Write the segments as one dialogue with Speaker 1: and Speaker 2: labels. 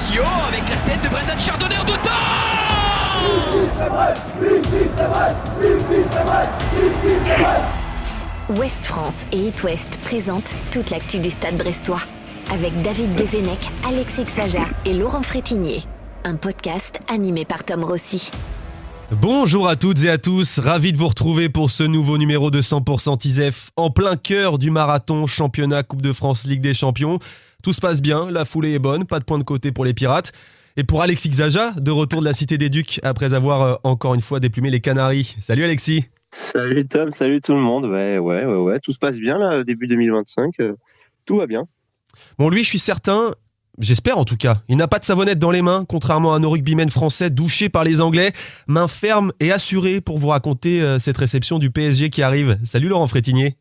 Speaker 1: Lazio avec la tête de Brendan Chardonnay en deux-temps.
Speaker 2: Ouest France et It West présentent toute l'actu du Stade brestois avec David Guézenec, Alexis Xaja et Laurent Frétinier. Un podcast animé par Tom Rossi.
Speaker 3: Bonjour à toutes et à tous, ravi de vous retrouver pour ce nouveau numéro de 100% ISEF en plein cœur du marathon championnat Coupe de France Ligue des Champions. Tout se passe bien, la foulée est bonne, pas de point de côté pour les Pirates. Et pour Alexis Xaja, de retour de la Cité des Ducs après avoir encore une fois déplumé les Canaries. Salut Alexis.
Speaker 4: Salut Tom, salut tout le monde. Ouais, tout se passe bien là, début 2025, tout va bien.
Speaker 3: Bon, lui, je suis certain, j'espère en tout cas, il n'a pas de savonnette dans les mains, contrairement à nos rugbymen français douchés par les Anglais. Main ferme et assurée pour vous raconter cette réception du PSG qui arrive. Salut Laurent Frétinier.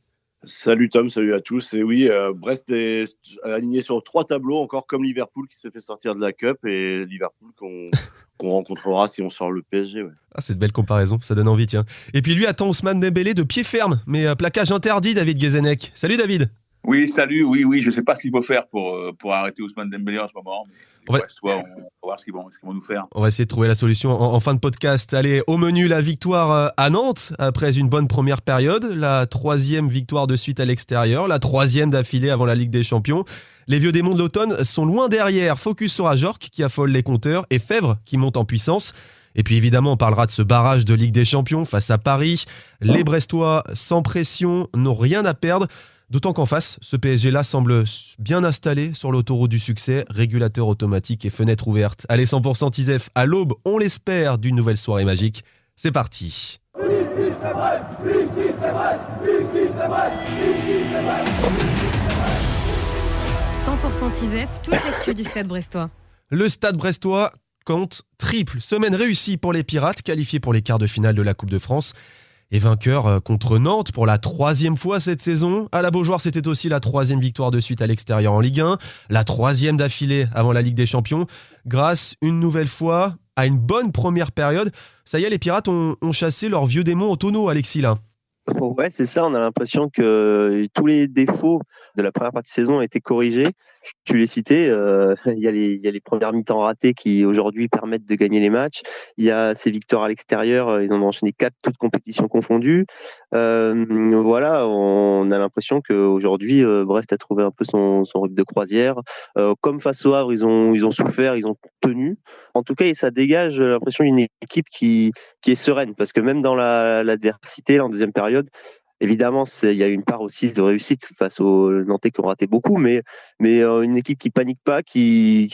Speaker 5: Salut Tom, salut à tous. Et oui, Brest est aligné sur 3 tableaux, encore comme Liverpool qui s'est fait sortir de la Cup et Liverpool qu'on rencontrera si on sort le PSG. Ouais.
Speaker 3: Ah, c'est de belle comparaison, ça donne envie, tiens. Et puis lui attend Ousmane Dembélé de pied ferme, mais plaquage interdit, David Guézenec. Salut David.
Speaker 6: Oui, salut, oui, je ne sais pas ce qu'il faut faire pour arrêter Ousmane Dembélé en ce moment. Mais on va voir ce qu'ils vont nous faire.
Speaker 3: On va essayer de trouver la solution en fin de podcast. Allez, au menu, la victoire à Nantes, après une bonne première période, la 3e victoire de suite à l'extérieur, la 3e d'affilée avant la Ligue des Champions. Les vieux démons de l'automne sont loin derrière, focus sur Ajorc qui affole les compteurs et Fèvre qui monte en puissance. Et puis évidemment, on parlera de ce barrage de Ligue des Champions face à Paris. Les Brestois, sans pression, n'ont rien à perdre. D'autant qu'en face, ce PSG-là semble bien installé sur l'autoroute du succès, régulateur automatique et fenêtre ouverte. Allez, 100% ISEF, à l'aube, on l'espère, d'une nouvelle soirée magique. C'est parti.
Speaker 7: Ici c'est vrai, ici c'est vrai, ici c'est vrai, ici c'est vrai.
Speaker 8: 100% ISEF, toute l'actu du Stade brestois.
Speaker 3: Le Stade brestois compte triple. Semaine réussie pour les Pirates, qualifiés pour les quarts de finale de la Coupe de France. Et vainqueur contre Nantes pour la 3e fois cette saison. À la Beaujoire, c'était aussi la 3e victoire de suite à l'extérieur en Ligue 1, la 3e d'affilée avant la Ligue des Champions, grâce une nouvelle fois à une bonne première période. Ça y est, les Pirates ont chassé leurs vieux démons au tonneau, Alexis, là.
Speaker 4: Ouais, c'est ça, on a l'impression que tous les défauts de la première partie de saison ont été corrigés. Tu l'as cité, il y a les premières mi-temps ratées qui aujourd'hui permettent de gagner les matchs. Il y a ces victoires à l'extérieur, ils en ont enchaîné 4, toutes compétitions confondues. Voilà, on a l'impression qu'aujourd'hui Brest a trouvé un peu son rythme de croisière. Comme face au Havre, ils ont souffert, ils ont tenu. En tout cas, ça dégage l'impression d'une équipe qui est sereine, parce que même dans l'adversité, en deuxième période, évidemment, il y a une part aussi de réussite face aux Nantais qui ont raté beaucoup, mais une équipe qui panique pas, qui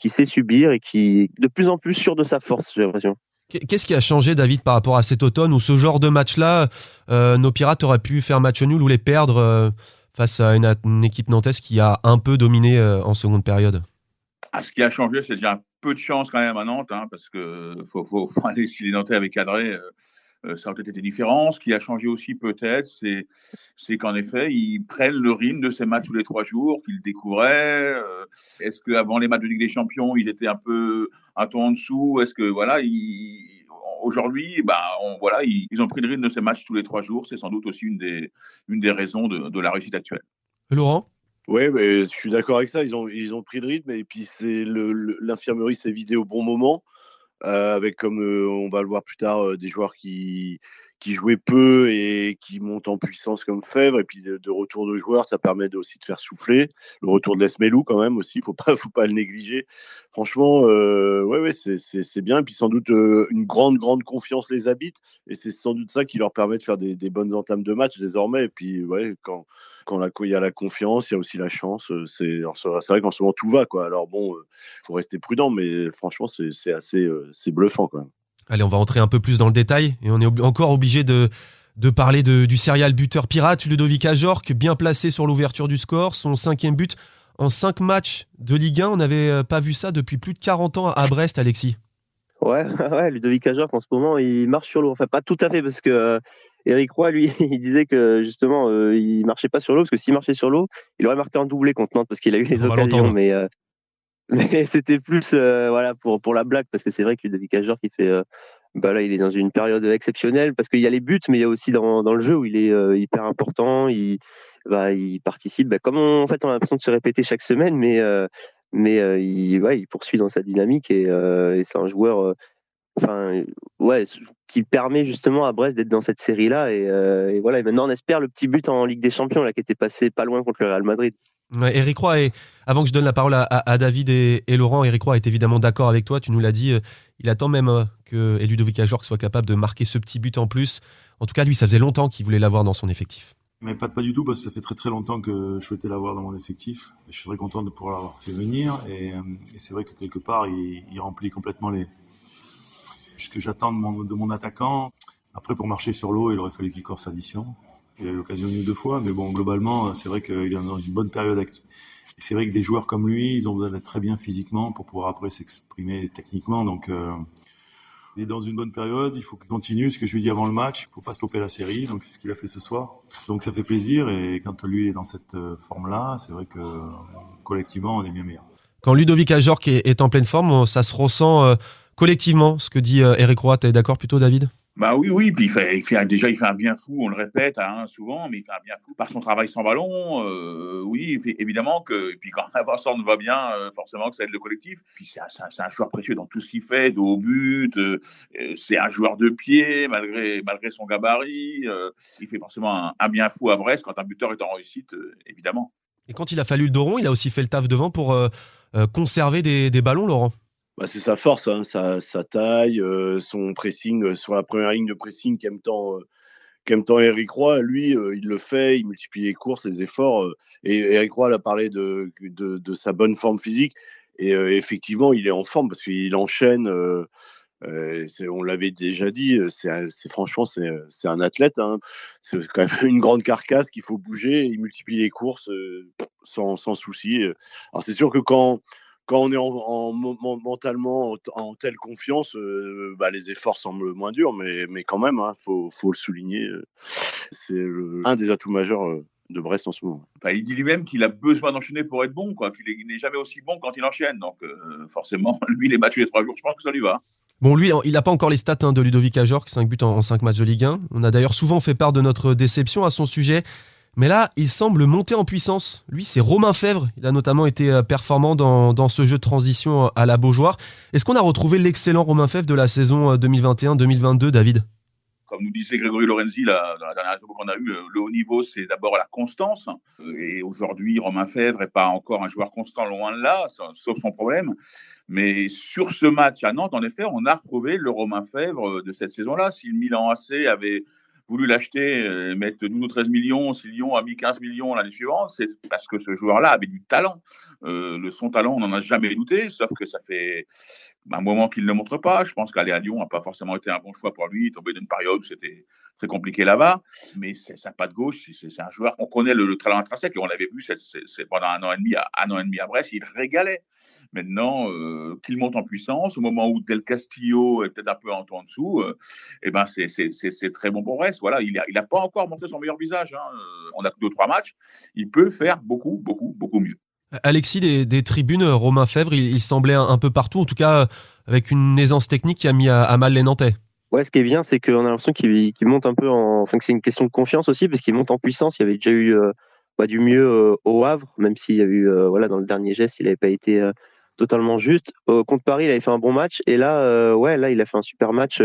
Speaker 4: sait subir et qui est de plus en plus sûre de sa force, j'ai l'impression.
Speaker 3: Qu'est-ce qui a changé, David, par rapport à cet automne où ce genre de match-là, nos Pirates auraient pu faire match nul ou les perdre face à une équipe nantaise qui a un peu dominé en seconde période?
Speaker 6: Ce qui a changé, c'est déjà un peu de chance quand même à Nantes, parce que faut aller, si les Nantais avaient cadré, ça aurait peut-être été différent. Ce qui a changé aussi peut-être, c'est qu'en effet, ils prennent le rythme de ces matchs tous les 3 jours, qu'ils découvraient. Est-ce qu'avant les matchs de Ligue des Champions, ils étaient un ton en dessous? Est-ce que aujourd'hui, ils ont pris le rythme de ces matchs tous les 3 jours. C'est sans doute aussi une des raisons de la réussite actuelle.
Speaker 3: Laurent?
Speaker 5: Oui, mais je suis d'accord avec ça. Ils ont pris le rythme et puis l'infirmerie s'est vidée au bon moment. Avec, comme on va le voir plus tard, des joueurs qui jouaient peu et qui montent en puissance comme Fèvre, et puis de retour de joueurs, ça permet aussi de faire souffler. Le retour de Lesmelou quand même aussi, faut pas le négliger. Franchement, c'est bien, et puis sans doute une grande confiance les habite, et c'est sans doute ça qui leur permet de faire des bonnes entames de match désormais. Et puis quand il y a la confiance, il y a aussi la chance. C'est vrai qu'en ce moment tout va, quoi. Alors bon, faut rester prudent, mais franchement c'est assez c'est bluffant quand même.
Speaker 3: Allez, on va entrer un peu plus dans le détail et on est encore obligé de parler du serial buteur pirate, Ludovic Ajorc, bien placé sur l'ouverture du score, son 5e but en 5 matchs de Ligue 1. On n'avait pas vu ça depuis plus de 40 ans à Brest, Alexis.
Speaker 4: Ouais, Ludovic Ajorc en ce moment, il marche sur l'eau. Enfin, pas tout à fait, parce que Eric Roy, lui, il disait que justement, il marchait pas sur l'eau, parce que s'il marchait sur l'eau, il aurait marqué un doublé contre Nantes, parce qu'il a eu les occasions. Mais c'était plus pour la blague, parce que c'est vrai que Ludovic Ajorc, il fait là, il est dans une période exceptionnelle, parce qu'il y a les buts, mais il y a aussi dans le jeu où il est hyper important. Il participe. Comme on a l'impression de se répéter chaque semaine, mais mais il poursuit dans sa dynamique et c'est un joueur qui permet justement à Brest d'être dans cette série-là et voilà. Et maintenant on espère le petit but en Ligue des Champions là qui était passé pas loin contre le Real Madrid.
Speaker 3: Ouais, Eric Roy, avant que je donne la parole à David et Laurent, Eric Roy est évidemment d'accord avec toi, tu nous l'as dit, il attend même que Ludovic Ajorc soit capable de marquer ce petit but en plus. En tout cas, lui, ça faisait longtemps qu'il voulait l'avoir dans son effectif.
Speaker 9: Mais pas du tout, parce que ça fait très très longtemps que je souhaitais l'avoir dans mon effectif. Je suis très content de pouvoir l'avoir fait venir, et c'est vrai que quelque part, il remplit complètement ce que j'attends de mon attaquant. Après, pour marcher sur l'eau, il aurait fallu qu'il corse addition. Il a eu l'occasion une ou deux fois, mais bon, globalement, c'est vrai qu'il est dans une bonne période. Et c'est vrai que des joueurs comme lui, ils ont besoin d'être très bien physiquement pour pouvoir après s'exprimer techniquement. Donc, il est dans une bonne période, il faut qu'il continue. Ce que je lui ai dit avant le match, il faut pas stopper la série. Donc, c'est ce qu'il a fait ce soir. Donc, ça fait plaisir. Et quand lui est dans cette forme-là, c'est vrai que collectivement, on est bien meilleur.
Speaker 3: Quand Ludovic Ajorc est en pleine forme, ça se ressent collectivement. Ce que dit Eric Roy, t'es d'accord plutôt, David ?
Speaker 6: Bah oui, puis il fait un bien fou, on le répète souvent, mais il fait un bien fou par son travail sans ballon. Oui, évidemment que, et puis quand Vincent va bien, forcément que ça aide le collectif. Puis c'est un joueur précieux dans tout ce qu'il fait, de haut but. C'est un joueur de pied malgré son gabarit. Il fait forcément un bien fou à Brest quand un buteur est en réussite, évidemment.
Speaker 3: Et quand il a fallu le dos rond, il a aussi fait le taf devant pour conserver des ballons, Laurent.
Speaker 5: C'est sa force, hein, sa taille, son pressing sur la première ligne de pressing qu'aime tant Eric Roy. Lui, il le fait, il multiplie les courses, les efforts. Et Eric Roy a parlé de sa bonne forme physique. Et effectivement, il est en forme parce qu'il enchaîne. On l'avait déjà dit, franchement, c'est un athlète. Hein. C'est quand même une grande carcasse qu'il faut bouger. Il multiplie les courses sans souci. Alors c'est sûr que quand on est mentalement en telle confiance, les efforts semblent moins durs, mais quand même, faut le souligner. C'est un des atouts majeurs de Brest en ce moment.
Speaker 6: Il dit lui-même qu'il a besoin d'enchaîner pour être bon, quoi, qu'il n'est jamais aussi bon quand il enchaîne. Donc forcément, lui, les matchs tous les 3 jours, je pense que ça lui va.
Speaker 3: Bon, lui, il n'a pas encore les stats de Ludovic Ajorc, 5 buts en 5 matchs de Ligue 1. On a d'ailleurs souvent fait part de notre déception à son sujet. Mais là, il semble monter en puissance. Lui, c'est Romain Fèvre. Il a notamment été performant dans ce jeu de transition à la Beaujoire. Est-ce qu'on a retrouvé l'excellent Romain Fèvre de la saison 2021-2022, David ?
Speaker 6: Comme nous disait Grégory Lorenzi dans la dernière interview qu'on a eue, le haut niveau, c'est d'abord la constance. Et aujourd'hui, Romain Fèvre n'est pas encore un joueur constant, loin de là, sauf son problème. Mais sur ce match à Nantes, en effet, on a retrouvé le Romain Fèvre de cette saison-là. Si le Milan AC avait voulu l'acheter, mettre 12 ou 13 millions, si Lyon a mis 15 millions l'année suivante, c'est parce que ce joueur-là avait du talent. Son talent, on n'en a jamais douté, sauf que ça fait un moment qu'il ne le montre pas. Je pense qu'aller à Lyon n'a pas forcément été un bon choix pour lui. Il tombait d'une période où c'était très compliqué là-bas. Mais c'est sa patte gauche, c'est un joueur, on connaît le talent intrinsèque, et on l'avait vu pendant un an et demi à Brest, il régalait. Maintenant, qu'il monte en puissance, au moment où Del Castillo est peut-être un peu en dessous, c'est très bon pour Brest. Voilà, il n'a pas encore montré son meilleur visage. On a que 2-3 matchs. Il peut faire beaucoup mieux.
Speaker 3: Alexis, des tribunes, Romain Fèvre, il semblait un peu partout, en tout cas avec une aisance technique qui a mis à mal les Nantais.
Speaker 4: Ouais, ce qui est bien, c'est qu'on a l'impression qu'il monte un peu que c'est une question de confiance aussi, parce qu'il monte en puissance. Il y avait déjà eu du mieux au Havre, même s'il y a eu, dans le dernier geste, il n'avait pas été totalement juste. Contre Paris, il avait fait un bon match, et là, il a fait un super match.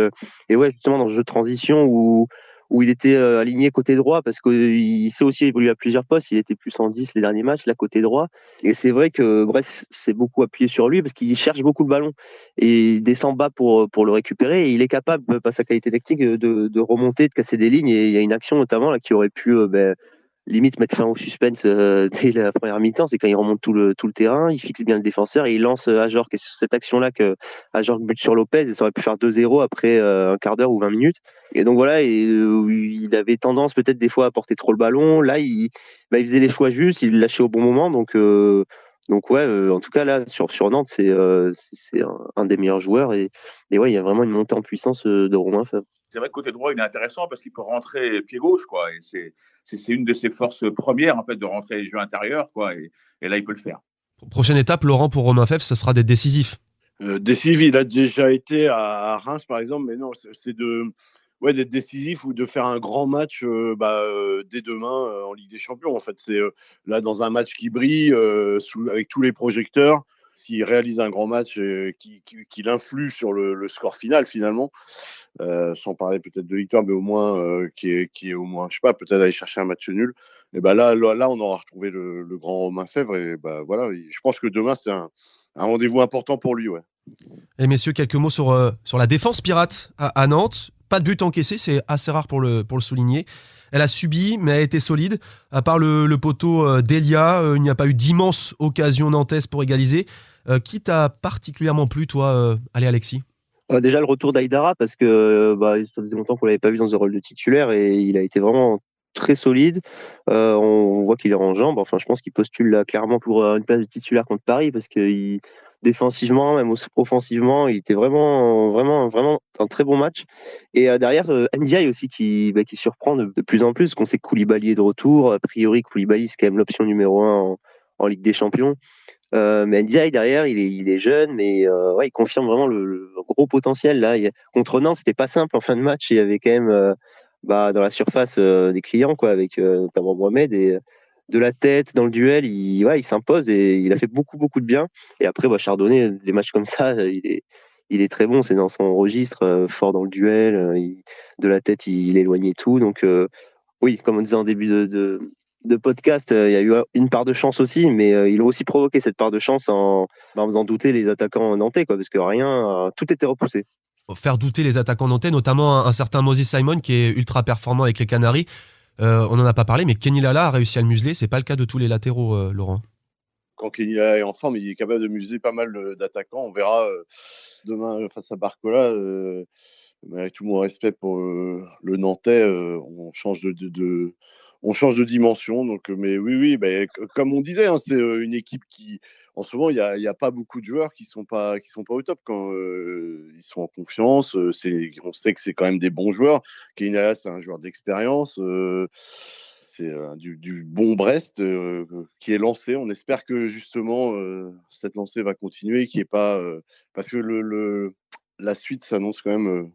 Speaker 4: Et justement, dans ce jeu de transition où il était aligné côté droit, parce qu'il s'est aussi évolué à plusieurs postes. Il était plus en 10 les derniers matchs, là, côté droit. Et c'est vrai que Brest s'est beaucoup appuyé sur lui, parce qu'il cherche beaucoup le ballon. Et il descend bas pour le récupérer. Et il est capable, par sa qualité tactique, de remonter, de casser des lignes. Et il y a une action, notamment, là, qui aurait pu limite mettre fin au suspense dès la première mi-temps. C'est quand il remonte tout le terrain, il fixe bien le défenseur et il lance Ajorc. Et c'est sur cette action-là que Ajorc bute sur Lopez, et ça aurait pu faire 2-0 après un quart d'heure ou 20 minutes. Et donc voilà, il avait tendance peut-être des fois à porter trop le ballon. Là, il faisait les choix justes, il lâchait au bon moment. Donc en tout cas là sur Nantes, c'est un des meilleurs joueurs, et il y a vraiment une montée en puissance de Romain Fèvre.
Speaker 6: C'est vrai que côté droit, il est intéressant parce qu'il peut rentrer pied gauche, quoi. Et c'est une de ses forces premières, en fait, de rentrer les jeux intérieurs, quoi. Et là, il peut le faire.
Speaker 3: Prochaine étape, Laurent, pour Romain Fèvre, ce sera d'être décisif.
Speaker 5: Décisif, il a déjà été à Reims, par exemple, mais non, c'est d'être décisif ou de faire un grand match dès demain en Ligue des Champions. En fait, c'est là dans un match qui brille avec tous les projecteurs. s'il réalise un grand match, qu'il influe sur le score final finalement, sans parler peut-être de victoire, mais au moins qui est au moins, je sais pas, peut-être aller chercher un match nul. Et ben là, on aura retrouvé le grand Romain Fèvre. Et ben voilà, je pense que demain c'est un rendez-vous important pour lui, ouais.
Speaker 3: Et messieurs, quelques mots sur la défense pirate à Nantes. Pas de but encaissé, c'est assez rare pour le souligner. Elle a subi, mais a été solide. À part le poteau d'Elia, il n'y a pas eu d'immenses occasions nantaises pour égaliser. Qui t'a particulièrement plu, toi, Alexis ?
Speaker 4: Déjà le retour d'Aïdara, parce que ça faisait longtemps qu'on l'avait pas vu dans un rôle de titulaire et il a été vraiment très solide. On voit qu'il est en jambes. Enfin, je pense qu'il postule là clairement pour une place de titulaire contre Paris, parce que défensivement, même offensivement, il était vraiment un très bon match. Et derrière, Ndiaye aussi qui surprend de plus en plus. Qu'on sait que Koulibaly est de retour. A priori, Koulibaly c'est quand même l'option numéro 1 en Ligue des Champions. Mais Ndiaye derrière, il est jeune, mais il confirme vraiment le gros potentiel là. Contre Nantes, c'était pas simple en fin de match. Il y avait quand même dans la surface des clients, quoi, avec notamment Mohamed, et de la tête dans le duel, il s'impose et il a fait beaucoup de bien. Et après, Chardonnay, les matchs comme ça, il est très bon. C'est dans son registre, fort dans le duel, de la tête, il éloignait tout. Donc oui, comme on disait en début de podcast, il y a eu une part de chance aussi, mais il a aussi provoqué cette part de chance en faisant douter les attaquants nantais, quoi, parce que tout était repoussé.
Speaker 3: Faire douter les attaquants nantais, notamment un certain Moses Simon qui est ultra performant avec les Canaries. On n'en a pas parlé, mais Kenny Lala a réussi à le museler. C'est pas le cas de tous les latéraux, Laurent.
Speaker 5: Quand Kenny Lala est en forme, il est capable de museler pas mal d'attaquants. On verra demain face à Barcola. Avec tout mon respect pour le Nantais, on change de dimension. Donc, mais oui, comme on disait, hein, c'est une équipe qui, en ce moment, il y a pas beaucoup de joueurs qui sont pas au top quand ils sont en confiance. On sait que c'est quand même des bons joueurs. Kenala, c'est un joueur d'expérience. C'est du bon Brest qui est lancé. On espère que justement cette lancée va continuer, qu'il n'y ait pas parce que la suite s'annonce quand même.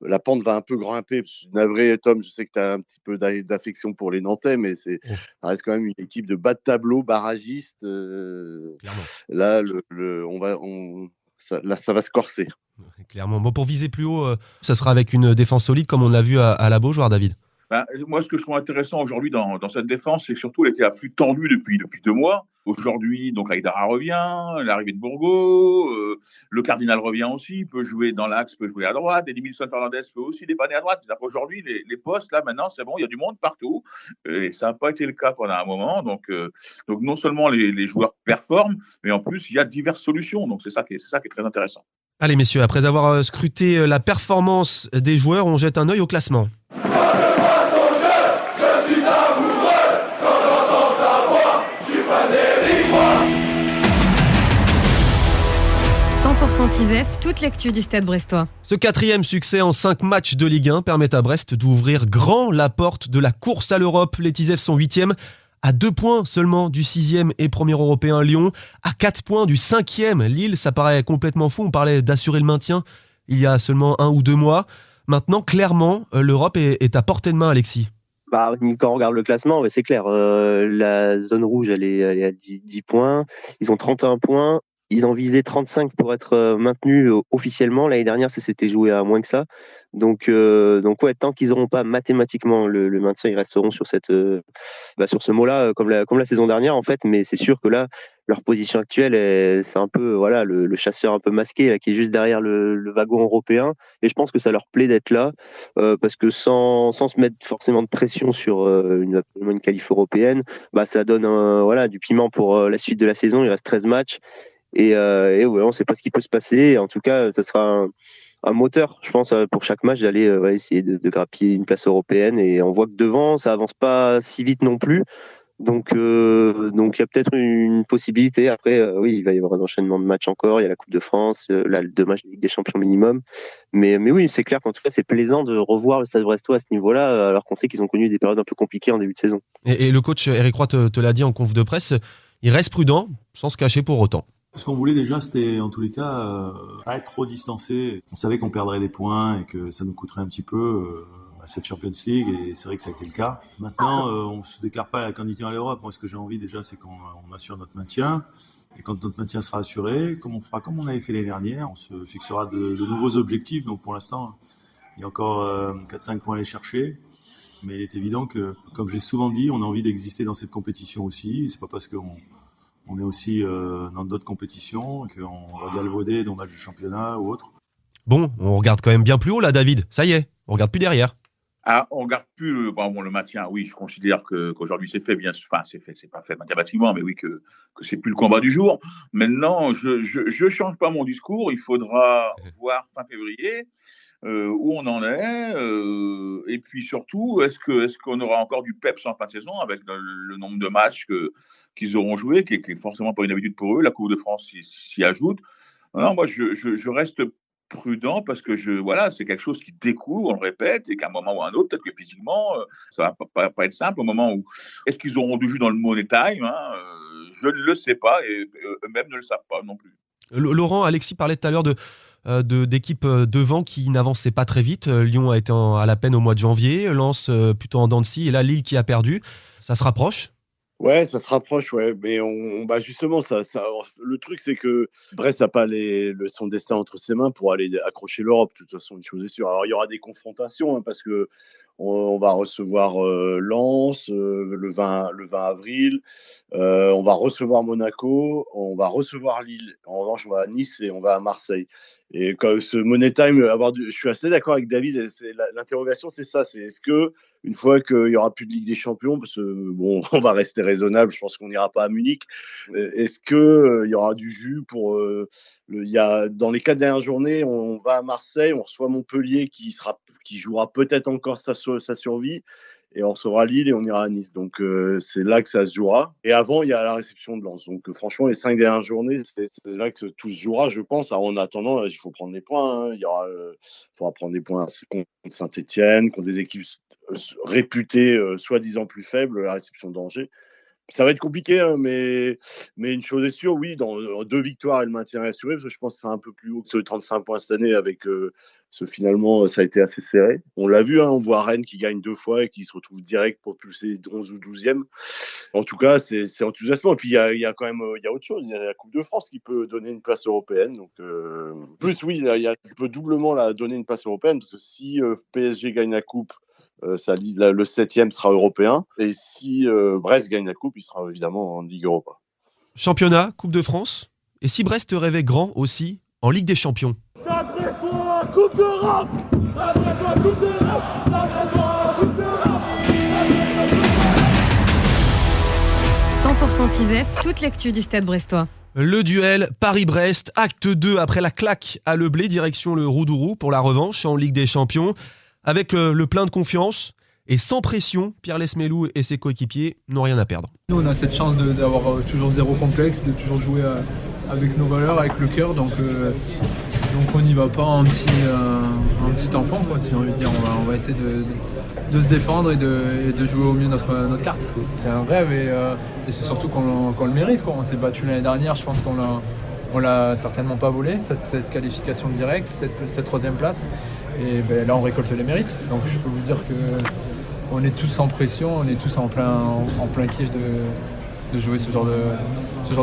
Speaker 5: La pente va un peu grimper. Navré, Tom, je sais que tu as un petit peu d'affection pour les Nantais, mais ça reste quand même une équipe de bas de tableau, barragiste. Là, ça va se corser.
Speaker 3: Clairement. Bon, pour viser plus haut, ça sera avec une défense solide, comme on l'a vu à la Beaujoire, David.
Speaker 6: Moi, ce que je trouve intéressant aujourd'hui dans cette défense, c'est que surtout, elle était à flux tendu depuis 2 mois. Aujourd'hui, donc Aïdara revient, l'arrivée de Bourgo, le Cardinal revient aussi, il peut jouer dans l'axe, peut jouer à droite, Edmilson Fernandez peut aussi dépanner à droite. C'est-à-dire qu'aujourd'hui, les postes, là, maintenant, c'est bon, il y a du monde partout. Et ça n'a pas été le cas pendant un moment. Donc non seulement les joueurs performent, mais en plus, il y a diverses solutions. Donc c'est ça qui est très intéressant.
Speaker 3: Allez, messieurs, après avoir scruté la performance des joueurs, on jette un œil au classement.
Speaker 8: 100% TISEF, toute l'actu du Stade brestois.
Speaker 3: Ce 4e succès en 5 matchs de Ligue 1 permet à Brest d'ouvrir grand la porte de la course à l'Europe. Les TISEF sont 8e, à 2 points seulement du 6e et premier européen Lyon, à 4 points du 5e Lille. Ça paraît complètement fou, on parlait d'assurer le maintien il y a seulement 1 ou 2 mois. Maintenant, clairement, l'Europe est à portée de main, Alexis.
Speaker 4: Quand on regarde le classement, c'est clair. La zone rouge, elle est à 10 points. Ils ont 31 points. Ils en visaient 35 pour être maintenus officiellement. L'année dernière, ça s'était joué à moins que ça. Donc tant qu'ils n'auront pas mathématiquement le maintien, ils resteront sur sur ce mot-là, comme la saison dernière, en fait. Mais c'est sûr que là, leur position actuelle, c'est un peu le chasseur un peu masqué là, qui est juste derrière le wagon européen. Et je pense que ça leur plaît d'être là, parce que sans se mettre forcément de pression sur une qualif européenne, ça donne du piment pour la suite de la saison. Il reste 13 matchs. Et on ne sait pas ce qui peut se passer. En tout cas, ça sera un moteur, je pense, pour chaque match, d'aller essayer de grappiller une place européenne. Et on voit que devant, ça avance pas si vite non plus. Donc il y a peut-être une possibilité. Après, il va y avoir un enchaînement de matchs encore. Il y a la Coupe de France, 2 matchs de Ligue des Champions minimum. Mais oui, c'est clair qu'en tout cas, c'est plaisant de revoir le Stade brestois à ce niveau-là, alors qu'on sait qu'ils ont connu des périodes un peu compliquées en début de saison.
Speaker 3: Et le coach Eric Roy te l'a dit en conf de presse, il reste prudent, sans se cacher pour autant.
Speaker 9: Ce qu'on voulait déjà, c'était en tous les cas pas être trop distancé. On savait qu'on perdrait des points et que ça nous coûterait un petit peu à cette Champions League, et c'est vrai que ça a été le cas. Maintenant, on se déclare pas candidat à l'Europe. Moi, ce que j'ai envie déjà, c'est qu'on assure notre maintien. Et quand notre maintien sera assuré, comme on avait fait l'année dernière, on se fixera de nouveaux objectifs. Donc pour l'instant, il y a encore 4-5 points à aller chercher. Mais il est évident que, comme je l'ai souvent dit, on a envie d'exister dans cette compétition aussi. C'est pas parce qu'on est aussi dans d'autres compétitions qu'on va galvauder dans matchs de championnat ou autre.
Speaker 3: Bon, on regarde quand même bien plus haut là, David. Ça y est, on regarde plus derrière.
Speaker 6: Ah, on regarde plus le maintien. Oui, je considère qu'aujourd'hui c'est fait, bien sûr. Enfin, c'est pas fait mathématiquement, mais oui que c'est plus le combat du jour. Maintenant, je change pas mon discours. Il faudra voir fin février où on en est, et puis surtout, est-ce qu'on aura encore du peps en fin de saison avec le nombre de matchs qu'ils auront joué, qui est forcément pas une habitude pour eux. La Coupe de France s'y ajoute. Non, moi, je reste prudent parce que c'est quelque chose qui découvre, on le répète, et qu'à un moment ou à un autre, peut-être que physiquement, ça va pas être simple. Au moment où est-ce qu'ils auront du jus dans le money time, je ne le sais pas, et eux-mêmes ne le savent pas non plus.
Speaker 3: Laurent, Alexis parlait tout à l'heure d'équipes devant qui n'avançaient pas très vite. Lyon a été à la peine au mois de janvier, Lens plutôt en dents de scie, et là Lille qui a perdu. Ça se rapproche?
Speaker 5: Ouais, ça se rapproche, ouais. Mais justement, le truc, c'est que Brest n'a pas son destin entre ses mains pour aller accrocher l'Europe. De toute façon, une chose est sûre. Alors, il y aura des confrontations, parce que on va recevoir Lens le 20 avril. On va recevoir Monaco. On va recevoir Lille. En revanche, on va à Nice et on va à Marseille. Et quand ce Money Time, je suis assez d'accord avec David. L'interrogation, c'est ça. C'est est-ce que une fois qu'il y aura plus de Ligue des Champions, parce que on va rester raisonnable. Je pense qu'on n'ira pas à Munich. Est-ce que il y aura du jus pour dans les 4 dernières journées, on va à Marseille, on reçoit Montpellier qui jouera peut-être encore sa survie, et on recevra Lille et on ira à Nice. Donc c'est là que ça se jouera. Et avant, il y a la réception de Lens. Donc franchement, les 5 dernières journées, c'est là que tout se jouera, je pense. Alors, en attendant, il faut prendre des points. Il faudra prendre des points contre Saint-Etienne, contre des équipes réputées soi-disant plus faibles, la réception d'Angers. Ça va être compliqué, mais une chose est sûre, oui, dans 2 victoires et le maintien est assuré, parce que je pense que c'est un peu plus haut que 35 points cette année, avec finalement, ça a été assez serré. On l'a vu, on voit Rennes qui gagne 2 fois et qui se retrouve direct propulsé 11 ou 12e. En tout cas, c'est enthousiasmant. Et puis, il y a quand même autre chose. Il y a la Coupe de France qui peut donner une place européenne. Donc, plus, oui, il peut doublement donner une place européenne, parce que si PSG gagne la Coupe, le 7e sera européen. Et si Brest gagne la Coupe, il sera évidemment en Ligue Europa.
Speaker 3: Championnat, Coupe de France. Et si Brest rêvait grand aussi en Ligue des Champions?
Speaker 7: Stade Brestois, Coupe d'Europe! Stade Brestois, Coupe d'Europe! Stade Brestois, Coupe d'Europe!
Speaker 8: 100% Tisef, toute l'actu du Stade brestois.
Speaker 3: Le duel Paris-Brest, acte 2 après la claque à Le Blé, direction le Roudourou pour la revanche en Ligue des Champions. Avec le plein de confiance et sans pression, Pierre Lesmelou et ses coéquipiers n'ont rien à perdre.
Speaker 10: Nous, on a cette chance d'avoir toujours zéro complexe, de toujours jouer avec nos valeurs, avec le cœur. Donc on n'y va pas en petit enfant, quoi, si j'ai envie de dire. On va essayer de se défendre et de jouer au mieux notre carte. C'est un rêve et c'est surtout qu'on le mérite, quoi. On s'est battu l'année dernière, je pense qu'on l'a certainement pas volé, cette qualification directe, cette 3e place. Et là, on récolte les mérites. Donc je peux vous dire qu'on est tous sans pression, on est tous en plein kiff de jouer ce genre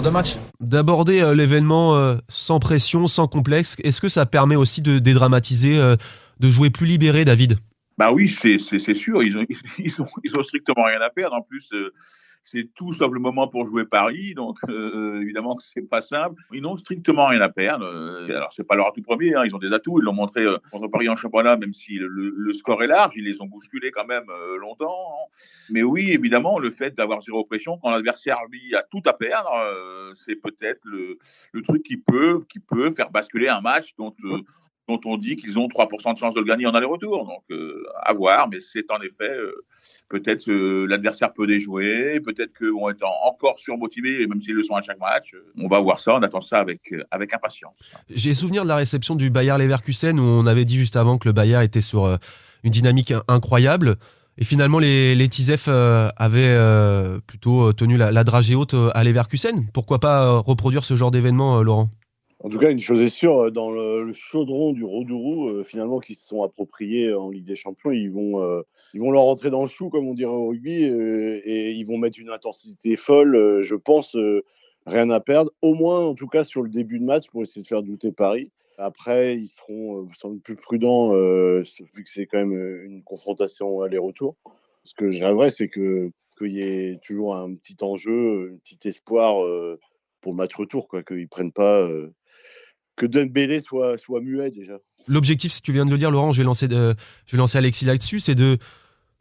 Speaker 10: de match.
Speaker 3: D'aborder l'événement sans pression, sans complexe, est-ce que ça permet aussi de dédramatiser, de jouer plus libéré, David?
Speaker 6: Bah oui, c'est sûr. Ils ont strictement rien à perdre. En plus, c'est tout sauf le moment pour jouer Paris, donc évidemment que c'est pas simple. Ils n'ont strictement rien à perdre. Alors c'est pas leur atout premier, ils ont des atouts, ils l'ont montré contre Paris en championnat, même si le score est large, ils les ont bousculés quand même longtemps. Mais oui, évidemment, le fait d'avoir zéro pression quand l'adversaire lui a tout à perdre, c'est peut-être le truc qui peut faire basculer un match dont on dit qu'ils ont 3% de chance de le gagner en aller-retour. Donc, à voir, mais c'est en effet, peut-être l'adversaire peut déjouer, peut-être qu'ils vont être encore surmotivés, même s'ils le sont à chaque match. On va voir ça, on attend ça avec impatience.
Speaker 3: J'ai souvenir de la réception du Bayer Leverkusen, où on avait dit juste avant que le Bayer était sur une dynamique incroyable. Et finalement, les Tisef avaient plutôt tenu la dragée haute à Leverkusen. Pourquoi pas reproduire ce genre d'événement, Laurent?
Speaker 5: En tout cas, une chose est sûre, dans le chaudron du Roudourou, finalement, qui se sont appropriés en Ligue des Champions, ils vont leur rentrer dans le chou, comme on dirait au rugby, et ils vont mettre une intensité folle. Je pense rien à perdre, au moins en tout cas sur le début de match pour essayer de faire douter Paris. Après, ils seront sans doute plus prudents vu que c'est quand même une confrontation aller-retour. Ce que je rêverais, c'est qu'il y ait toujours un petit enjeu, un petit espoir pour le match retour, quoi, qu'ils ne prennent pas que Dembélé soit muet déjà.
Speaker 3: L'objectif, si tu viens de le dire, Laurent, je vais lancer Alexis là-dessus, c'est de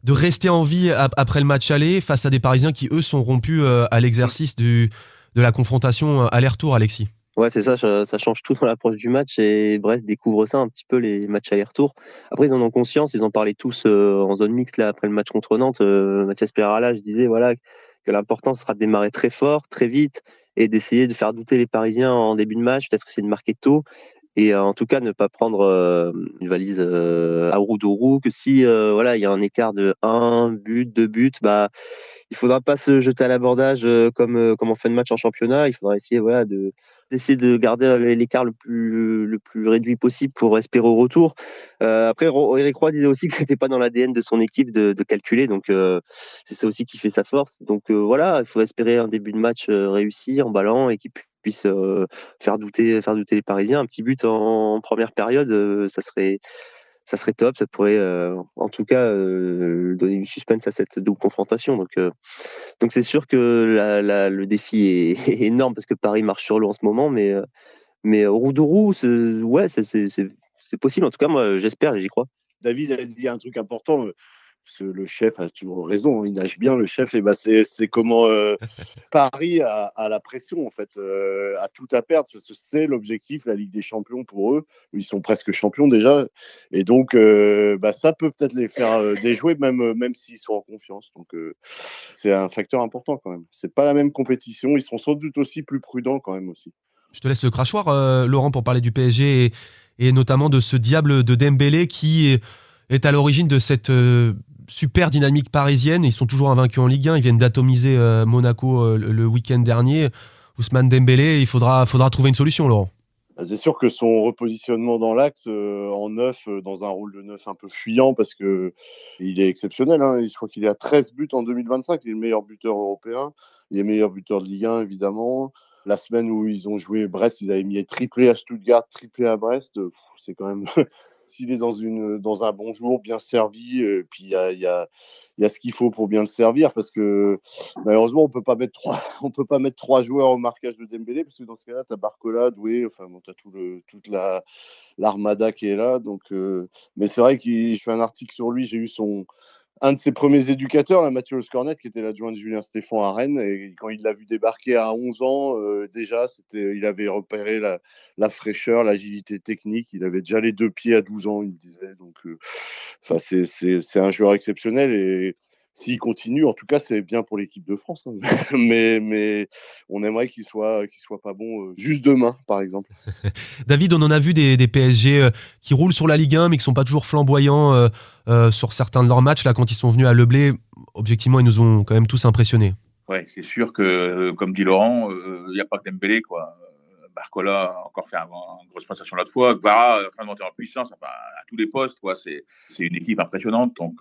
Speaker 3: rester en vie après le match aller face à des Parisiens qui, eux, sont rompus à l'exercice de la confrontation aller-retour, Alexis.
Speaker 4: Ouais, c'est ça, ça change tout dans l'approche du match et Brest découvre ça un petit peu, les matchs aller-retour. Après, ils en ont conscience, ils en parlaient tous en zone mixte là, après le match contre Nantes. Mathias Pereira, je disais voilà, que l'important sera de démarrer très fort, très vite et d'essayer de faire douter les Parisiens en début de match, peut-être essayer de marquer tôt. Et en tout cas, ne pas prendre une valise à roue de roue, que si voilà, il y a un écart de 1 but, 2 buts, il faudra pas se jeter à l'abordage comme en fin de match en championnat. Il faudra essayer d'essayer de garder l'écart le plus réduit possible pour espérer au retour. Après, Eric Roy disait aussi que c'était pas dans l'ADN de son équipe de calculer, donc c'est ça aussi qui fait sa force. Donc voilà, il faut espérer un début de match réussi, emballant et qui puisse faire douter les Parisiens. Un petit but en première période, ça serait top, ça pourrait en tout cas donner du suspense à cette double confrontation. Donc c'est sûr que le défi est énorme parce que Paris marche sur l'eau en ce moment, mais au roue de roue, c'est possible. En tout cas, moi, j'espère et j'y crois.
Speaker 5: David a dit un truc important. Parce que le chef a toujours raison, il nage bien le chef, et c'est comment Paris a la pression en fait, a tout à perdre, parce que c'est l'objectif, la Ligue des Champions pour eux, ils sont presque champions déjà, et donc ça peut peut-être les faire déjouer même s'ils sont en confiance, donc c'est un facteur important quand même. C'est pas la même compétition, ils seront sans doute aussi plus prudents quand même aussi.
Speaker 3: Je te laisse le crachoir, Laurent, pour parler du PSG et notamment de ce diable de Dembélé qui est à l'origine de cette super dynamique parisienne. Ils sont toujours invaincus en Ligue 1. Ils viennent d'atomiser Monaco le week-end dernier. Ousmane Dembélé, il faudra trouver une solution, Laurent.
Speaker 5: C'est sûr que son repositionnement dans l'axe en neuf, dans un rôle de neuf un peu fuyant, parce que il est exceptionnel. Hein. Je crois qu'il est à 13 buts en 2025. Il est le meilleur buteur européen. Il est meilleur buteur de Ligue 1, évidemment. La semaine où ils ont joué Brest, ils avaient mis triplé à Stuttgart, triplé à Brest. C'est quand même... S'il est dans un bon jour, bien servi, puis il y a ce qu'il faut pour bien le servir, parce que malheureusement on peut pas mettre trois joueurs au marquage de Dembélé, parce que dans ce cas-là t'as Barcola, Doué, enfin bon, t'as toute l'armada qui est là, donc mais c'est vrai que je fais un article sur lui, j'ai eu un de ses premiers éducateurs, là, Mathieu Le Scornet, qui était l'adjoint de Julien Stéphan à Rennes, et quand il l'a vu débarquer à 11 ans, déjà, il avait repéré la fraîcheur, l'agilité technique, il avait déjà les 2 pieds à 12 ans, il me disait, donc c'est un joueur exceptionnel, et s'il continue, en tout cas, c'est bien pour l'équipe de France, hein. mais on aimerait qu'il soit pas bon juste demain, par exemple.
Speaker 3: David, on en a vu des PSG qui roulent sur la Ligue 1, mais qui sont pas toujours flamboyants sur certains de leurs matchs. Là, quand ils sont venus à Leblé, objectivement, ils nous ont quand même tous impressionnés.
Speaker 6: Ouais, c'est sûr que, comme dit Laurent, il n'y a pas que Dembélé, quoi. Barcola a encore fait une grosse prestation l'autre fois. Gvara est en train de monter en puissance à tous les postes, quoi. C'est une équipe impressionnante. Donc,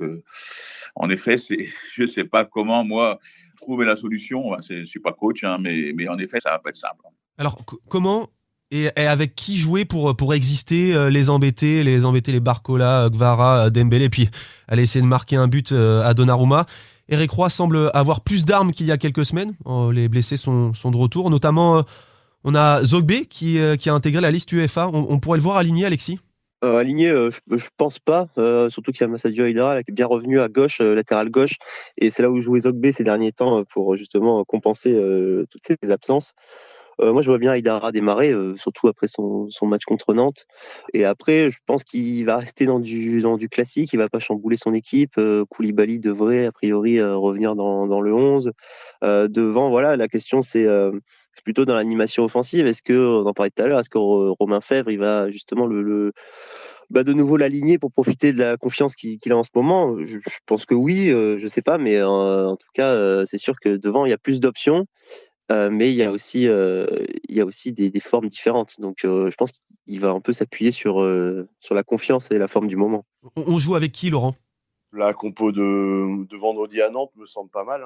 Speaker 6: en effet, je ne sais pas comment, moi, trouver la solution. Je ne suis pas coach, hein, mais en effet, ça ne va pas être simple.
Speaker 3: Alors, comment et avec qui jouer pour exister, les embêter les Barcola, Gvara, Dembélé, puis aller essayer de marquer un but à Donnarumma. Eric Roy semble avoir plus d'armes qu'il y a quelques semaines. Les blessés sont de retour, notamment... on a Zogbe qui a intégré la liste UEFA. On pourrait le voir aligné, Alexis ?
Speaker 4: Aligné, je pense pas. Surtout qu'il y a Massadio Aidara qui est bien revenu à gauche, latéral gauche. Et c'est là où jouait Zogbe ces derniers temps pour justement compenser toutes ces absences. Moi, je vois bien Aidara démarrer, surtout après son match contre Nantes. Et après, je pense qu'il va rester dans du classique. Il va pas chambouler son équipe. Koulibaly devrait, a priori, revenir dans le 11. Devant, voilà, la question, c'est plutôt dans l'animation offensive. Est-ce que, on en parlait tout à l'heure, est-ce que Romain Fèvre, il va justement de nouveau l'aligner pour profiter de la confiance qu'il a en ce moment? Je pense que oui, je sais pas, mais en tout cas, c'est sûr que devant, il y a plus d'options. Mais il y a aussi des formes différentes. Donc, je pense qu'il va un peu s'appuyer sur la confiance et la forme du moment.
Speaker 3: On joue avec qui, Laurent ?
Speaker 5: La compo de vendredi à Nantes me semble pas mal.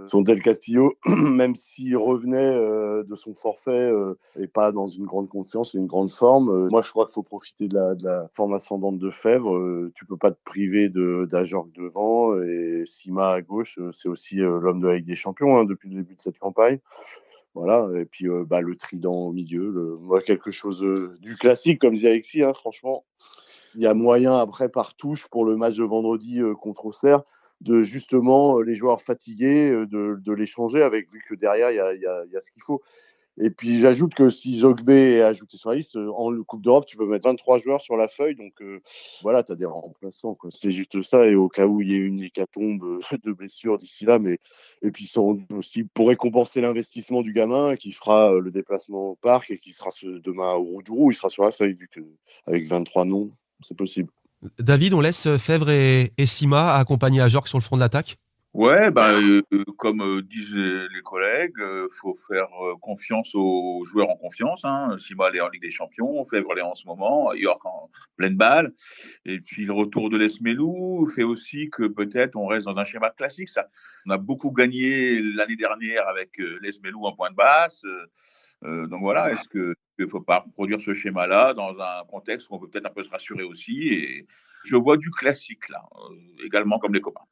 Speaker 5: Son Del Castillo, même s'il revenait de son forfait et pas dans une grande confiance et une grande forme, moi je crois qu'il faut profiter de la forme ascendante de Fèvre. Tu peux pas te priver d'Ajorc devant, et Sima à gauche, c'est aussi l'homme de la Ligue des Champions depuis le début de cette campagne. Voilà, et puis le trident au milieu, moi quelque chose du classique, comme disait Alexis, franchement. Il y a moyen après par touche pour le match de vendredi contre Auxerre de justement les joueurs fatigués, de les changer vu que derrière il y a ce qu'il faut. Et puis j'ajoute que si Jogbé est ajouté sur la liste, en Coupe d'Europe, tu peux mettre 23 joueurs sur la feuille, donc voilà, tu as des remplaçants, quoi. C'est juste ça, et au cas où il y ait une hécatombe de blessures d'ici là, et puis aussi pour récompenser l'investissement du gamin qui fera le déplacement au parc et qui sera demain au Roudourou, il sera sur la feuille vu qu'avec 23 noms, c'est possible.
Speaker 3: David, on laisse Fèvre et Sima accompagner Ajorc sur le front de l'attaque?
Speaker 6: Ouais, comme disent les collègues, faut faire confiance aux joueurs en confiance. Sima est en Ligue des Champions, Fèvre l'est en ce moment, York en pleine balle. Et puis le retour de Lesmelou fait aussi que peut-être on reste dans un schéma classique. Ça, on a beaucoup gagné l'année dernière avec Lesmelou en point de basse. Donc voilà, est-ce qu'il ne faut pas reproduire ce schéma-là dans un contexte où on peut peut-être un peu se rassurer aussi? Et je vois du classique là, également comme les copains.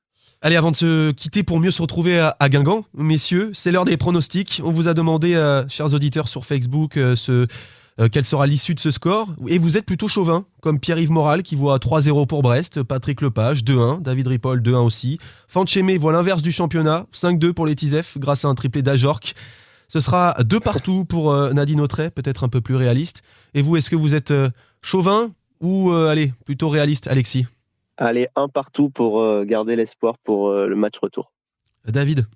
Speaker 3: Allez, avant de se quitter pour mieux se retrouver à Guingamp, messieurs, c'est l'heure des pronostics. On vous a demandé, chers auditeurs sur Facebook, quelle sera l'issue de ce score. Et vous êtes plutôt chauvin, comme Pierre-Yves Moral qui voit 3-0 pour Brest, Patrick Lepage 2-1, David Ripoll 2-1 aussi. Fanchemé voit l'inverse du championnat, 5-2 pour les Tisef grâce à un triplé d'Ajorc. Ce sera 2 partout pour Nadine Autray, peut-être un peu plus réaliste. Et vous, est-ce que vous êtes chauvin ou plutôt réaliste, Alexis?
Speaker 4: Allez, 1 partout pour garder l'espoir pour le match retour.
Speaker 3: David?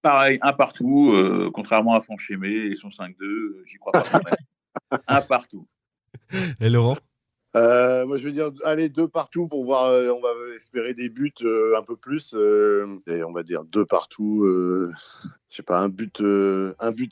Speaker 6: Pareil, 1 partout, contrairement à Fanchemé et son 5-2, j'y crois pas quand même. 1 partout.
Speaker 3: Et Laurent?
Speaker 5: Moi je vais dire, allez, 2 partout pour voir, on va espérer des buts un peu plus, et on va dire 2 partout, je sais pas, un but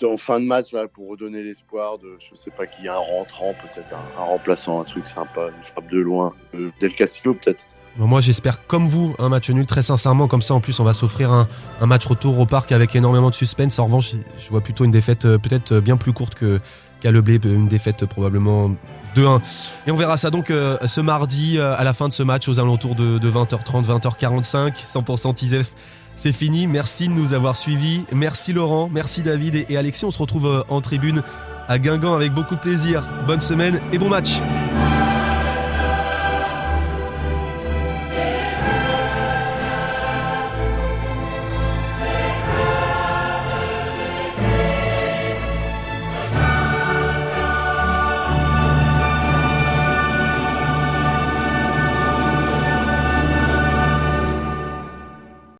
Speaker 5: en fin de match pour redonner l'espoir de, je sais pas qui, un rentrant peut-être, un remplaçant, un truc sympa, une frappe de loin, Del Castillo peut-être.
Speaker 3: Moi j'espère comme vous un match nul, très sincèrement, comme ça en plus on va s'offrir un match retour au parc avec énormément de suspense. En revanche je vois plutôt une défaite peut-être bien plus courte qu'à Le Blé, une défaite probablement 2-1. Et on verra ça donc ce mardi à la fin de ce match aux alentours de 20h30, 20h45, 100% Tisef. C'est fini, merci de nous avoir suivis, merci Laurent, merci David et Alexis, on se retrouve en tribune à Guingamp avec beaucoup de plaisir. Bonne semaine et bon match.